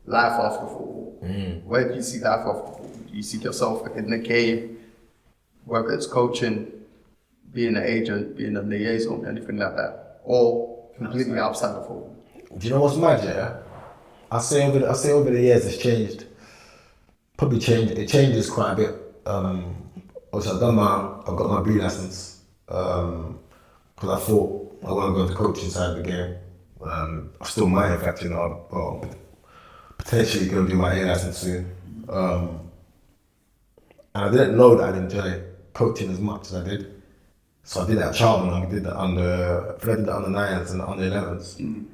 Life after football. Where do you see life after football? Do you see yourself in the cave, whether it's coaching, being an agent, being a liaison, anything like that, or completely outside of football? Do you know what's mad, yeah? I say over the years it's changed. Probably changed. It changes quite a bit. Obviously, I've got my B license because I thought I want to go into the coaching side of the game. I still might, in fact, potentially going to do my A license soon. And I didn't know that I'd enjoy coaching as much as I did. So I did that at Charlton, I did that under 9s and the under 11s.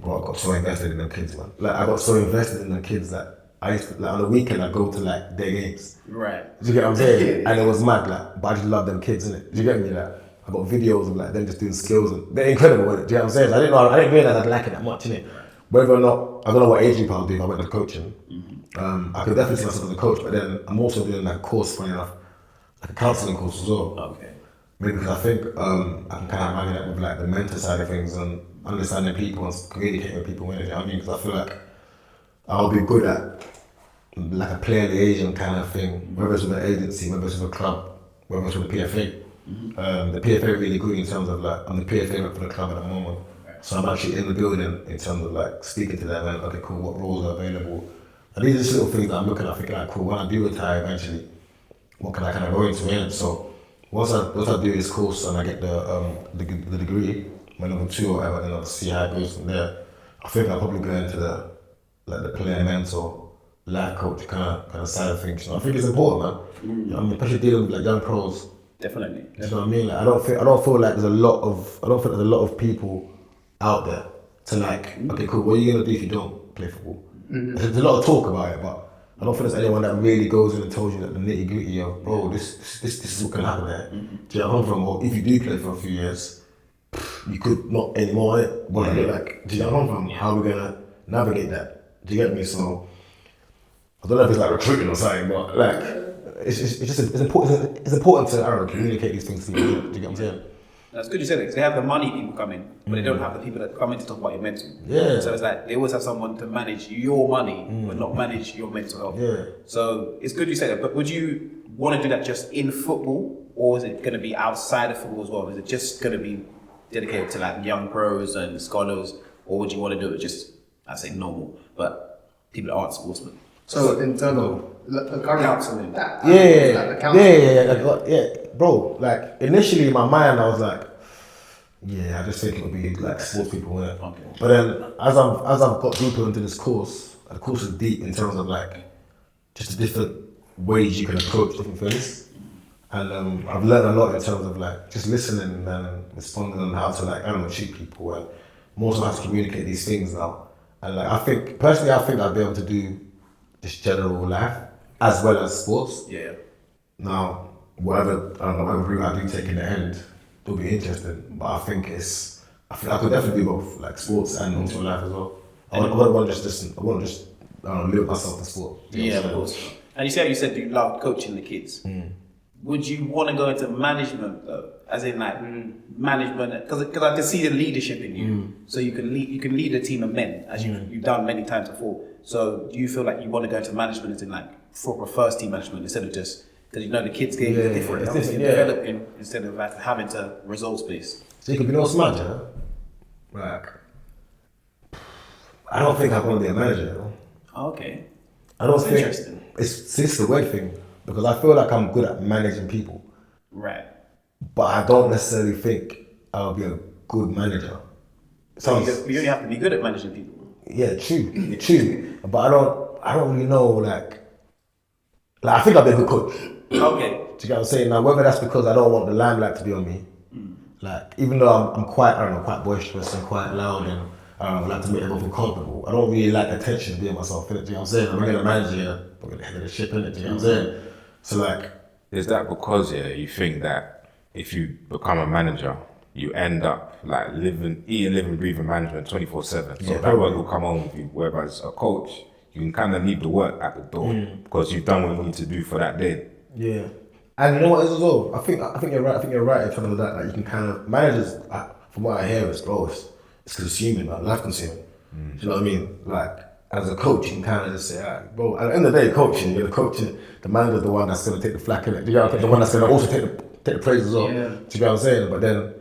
Bro, I got so invested in them kids, man. Like, I got so invested in the kids that I used to, like, on the weekend, I'd go to, like, their games. Right. Do you get what I'm saying? And it was mad, like, but I just love them kids, innit? Do you get me? Like, I got videos of, like, them just doing skills, and they're incredible, innit? Do you get what I'm saying? I didn't realize I'd like it that much, innit? Whether or not, I don't know what age group I'll do if I went to coaching. I could definitely see myself as a coach, but then I'm also doing, like, a course, funny enough, like a counselling course as well. Okay. Maybe because I think I can kind of marry that with, like, the mental side of things and understanding people and communicating with people, innit? You know what I mean? Because I feel like I'll be good at like a player liaison kind of thing, whether it's with an agency, whether it's with a club, whether it's with the PFA. The PFA really good in terms of, like, I'm the PFA rep for the club at the moment. So I'm actually in the building in terms of, like, speaking to them and, okay, cool, what roles are available? And these are just little things that I'm looking at, thinking, like, cool, when I do retire eventually, what can I kind of go into it? So once I do this course and I get the degree, my level 2 or whatever, then I'll see how it goes from there. I think I'll probably go into the player mentor, life coach kind of side of things. You know, I think it's important, man. You know, I mean, especially dealing with, like, young pros. Definitely. You know what I mean? Like, I don't feel like there's a lot of people out there to, like, okay, cool, what are you gonna do if you don't play football? There's a lot of talk about it, but I don't think there's anyone that really goes in and tells you that the nitty gritty of, bro, this is what can happen there. Do you know where I'm from? Or if you do play for a few years, you could not anymore, innit? But like, do you know where I'm from? How are we gonna navigate that? Do you get me? So I don't know if it's like recruiting or something, but like it's important to, I don't know, communicate these things to people. Do you get what I'm saying? That's good you said it, because they have the money people come in, but they don't have the people that come in to talk about your mental. Yeah. So it's like they always have someone to manage your money, but not manage your mental health. Yeah. So it's good you say that, but would you want to do that just in football, or is it going to be outside of football as well? Is it just going to be dedicated to, like, young pros and scholars, or would you want to do it just, I say normal, but people that aren't sportsmen? So in terms of counselling, bro. Like, initially in my mind, I was like, I just think it would be like sports people, innit? Okay. But then as I've got deeper into this course, the course is deep in terms of, like, just the different ways you can approach different things, and I've learned a lot in terms of, like, just listening and responding on how to, like, I don't know, treat people, and more so how to communicate these things now. And, like, I think I'd be able to do just general life as well as sports. Yeah. Now, whatever route I do take in the end, it'll be interesting. But I think I could definitely do both, like sports and also life as well. I wouldn't want to just limit myself to sport. Yeah, of course. And you said you love coaching the kids. Would you want to go into management though? As in, like, management, because I can see the leadership in you. So you can lead a team of men, as you've done many times before. So do you feel like you want to go into management as in, like, proper first team management instead of just, because you know the kids game is different. It's different, developing instead of, like, having to results based. So you could be no manager. Like, I don't think I want to be a manager, you know? Okay. I don't That's think interesting. It's the weird thing, because I feel like I'm good at managing people. Right. But I don't necessarily think I'll be a good manager. So you only have to be good at managing people. Yeah, true. But I don't really know, like I think I'll be a good coach. Okay. Do you get what I'm saying? Now, whether that's because I don't want the limelight to be on me, like, even though I'm quite boisterous and quite loud and I like to make everyone feel comfortable, I don't really like attention to be on myself, innit? Do you know what I'm saying? I'm gonna manage here, I'm gonna head of the ship, innit? Do you know what I'm saying? So, like, is that because you think that if you become a manager, you end up like living, breathing management 24/7. So that work will come on with you. Whereas a coach, you can kind of leave the work at the door because you've done what you need to do for that day. Yeah. And you know what it is as well? I think you're right. I think you're right in terms of that. Like you can kind of managers. From what I hear, it's consuming, like life consuming. Do you know what I mean? Like as a coach, you can kind of just say, alright, bro. At the end of the day, coaching, you're the coaching. The manager's the one that's gonna take the flack in it. Do you know what I mean? The one that's gonna also take the praise as well. Yeah. Do you know what I'm saying? But then,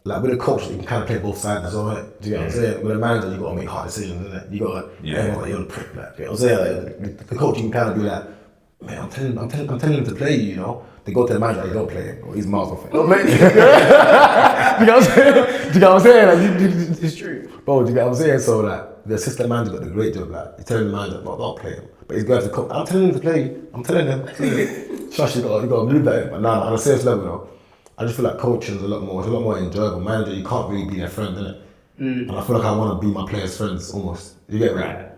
like with a coach, you can kind of play both sides as well. Right? Do you know what I'm saying? With a manager, you gotta make hard decisions, innit? You gotta, everyone's like, you're the prick, like, you know what I'm saying? Like, the coach, you can kind of be like, man, I'm telling him to play you, you know. They go to the manager, they don't play him, or he's miles off it. Don't play. You know what I'm saying? Do you know what I'm saying? Like, it's true, bro. Do you get what I'm saying? So like, the assistant manager got the great job. Like, he's telling the manager, no, don't play him. But he's going to coach. I'm telling him to play you. I'm telling him. Shush, you got to move that in. But nah, on a serious level, though, I just feel like coaching is a lot more enjoyable. Manager, you can't really be their friend, innit? And I feel like I want to be my players' friends almost. You get me? Right.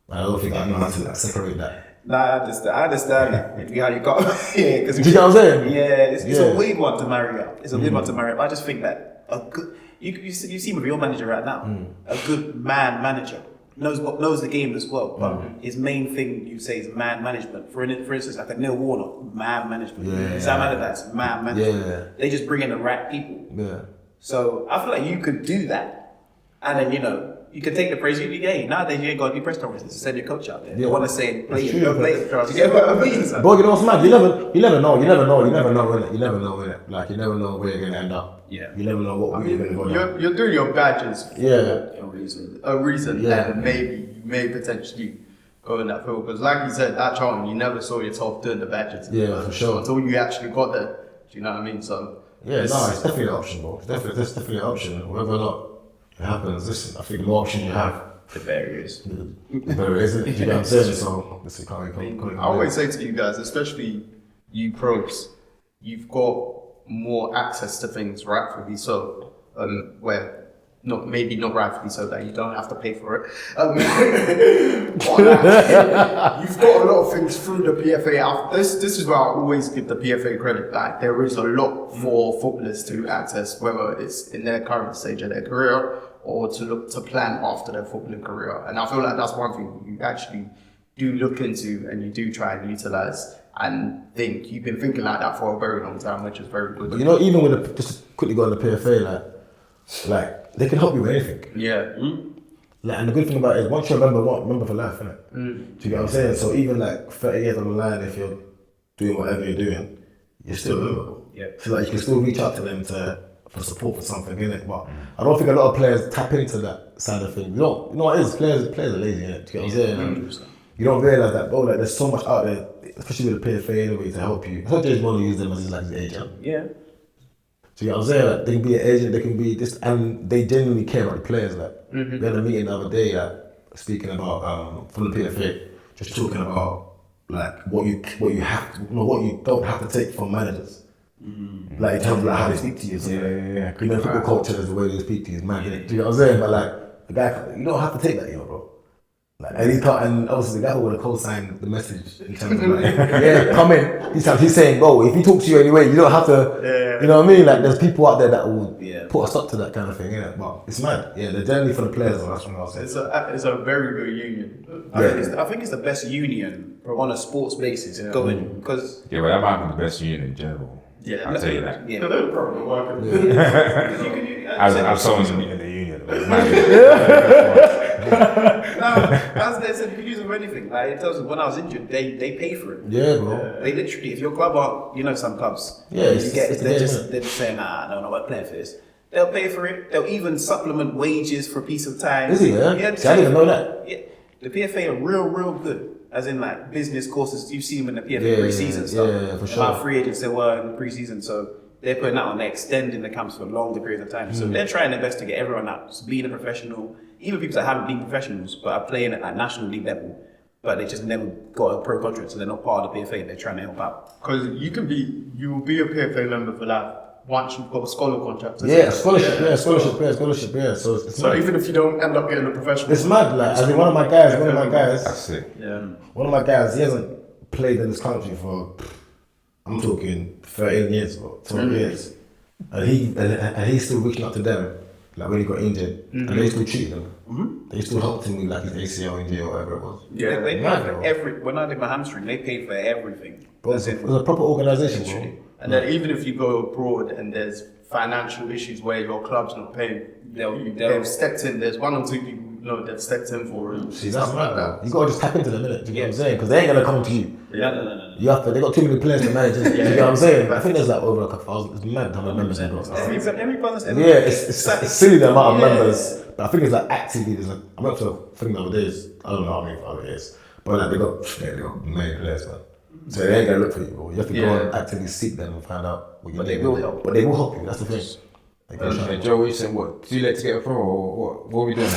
I don't think I know how to like, separate that. Nah, I understand that. Yeah, you got because do you know what I'm saying? Yeah, it's a weird one to marry up. It's a weird one to marry up. I just think that a good you see with your manager right now, a good manager knows the game as well. But his main thing you say is man management. For instance, like a Neil Warnock, man management. Yeah. Sam Allardyce, man management. Yeah. They just bring in the right people. Yeah. So I feel like you could do that, and then you can take the praise. Nowadays you ain't got to do press conferences to send your coach out there. You want to say play it, don't play it. Do you get what I mean? Bro, you know what's mad? You never know, innit? You never know, innit? Like, you never know where you're going to end up. Yeah. You never know what you're going to go down. You're doing your badges for a reason, Yeah. and maybe you may potentially go in that field. Because like you said, that Charlton, you never saw yourself doing the badges. Yeah, for sure. Until you actually got there. Do you know what I mean? So it's definitely an option, bro. It's definitely an option. Whether or not it happens, listen, I think the more options you have, the barriers. the better it is, isn't it? You know what I'm saying? So, listen, I always say to you guys, especially you pros, you've got more access to things, rightfully so, where maybe not rightfully so that you don't have to pay for it. You've got a lot of things through the PFA. This is where I always give the PFA credit. Like there is a lot for footballers to access, whether it's in their current stage of their career or to look to plan after their footballing career. And I feel like that's one thing you actually do look into and you do try and utilize and think. You've been thinking like that for a very long time, which is very good. But even with just quickly go on the PFA, like they can help you with anything. Yeah. Like, and the good thing about it is once you're a member for life, innit? Do you get what I'm saying? So even like 30 years down the line, if you're doing whatever you're doing, you're still memorable. Yeah. So like you can still reach out to them for support for something, innit? But I don't think a lot of players tap into that side of things. You know what it is? Players are lazy, innit? Do you get what I'm saying? You don't realise that, bro, like there's so much out there, especially with the PFA anyway, to help you. It's not just want to use them as his agent. Yeah. So you know what I'm saying? Like, they can be an agent, they can be this, and they genuinely care about the players. Like, we had a meeting the other day, speaking about from the PFA, just talking about like what you don't have to take from managers. Like in terms of like how they speak to you. So, Yeah. You know, football culture is the way they speak to you is mad, innit? Do you know what I'm saying? But like the guy, you don't have to take that, bro. Like, and obviously the guy who would have co-signed the message in terms of like, come in. He's saying, bro, if he talks to you anyway, you don't have to, you know what I mean? Like there's people out there that will put a stop to that kind of thing, innit? But it's mad. Yeah, they're generally for the players, though, that's what I'll say. It's a very good union. I think it's the best union on a sports basis going because Yeah, well, that might be the best union in general. Yeah, I'll tell you that. yeah. They're probably working. As someone in the union. As they said, you can use it for anything. Like in terms of when I was injured, they pay for it. Yeah, bro. They literally, if your club are, some clubs, Yeah, they're just saying, no, I'm not playing for this. They'll pay for it. They'll even supplement wages for a piece of time. Is it, yeah? See, I didn't know that. Yeah, the PFA are real good. As in like business courses, you see them in the PFA pre-season stuff. Yeah, for sure. About free agents they were in the pre-season, so they're putting out on they're extending the camps for longer periods of time. So they're trying their best to get everyone out, just being a professional. Even people that haven't been professionals but are playing at like national league level, but they just never got a pro contract, so they're not part of the PFA. They're trying to help out. Because you will be a PFA member for life once you've got a scholar contract. Yeah, scholarship. So it's So mad. even if you don't end up getting a professional, It's mad, like, I mean, one of my guys, That's it. one of my guys, he hasn't played in this country for, I'm talking 13 years or 12 years. And he's still reaching out to them like when he got injured, and they still treated him. They still helped him with like his ACL injury or whatever it was. Yeah, they paid Mad, for bro. when I did my hamstring, they paid for everything. Bro, it was a proper organisation, bro. And then even if you go abroad and there's financial issues where your club's not paying, they've stepped in. There's one or two people who know they've stepped in for it. See, that's right, bro. You gotta just tap into them, innit? Do you get what I'm saying? Because they ain't gonna come to you. No. You have to. They got too many players to manage. Do you get what I'm saying? But I think there's like over like 1,000. It's mad how many members they got. Every person. Yeah, it's silly the amount of members. But I think it's like actively. There's like I went to a thing the other days. I don't know how many it is, but like they got many players, man. So they ain't gonna look for you, bro. You have to go and actively seek them and find out what you need. But they will help you. That's the thing. Joe, what you saying? What? Too late to get a pro, or what? What are we doing?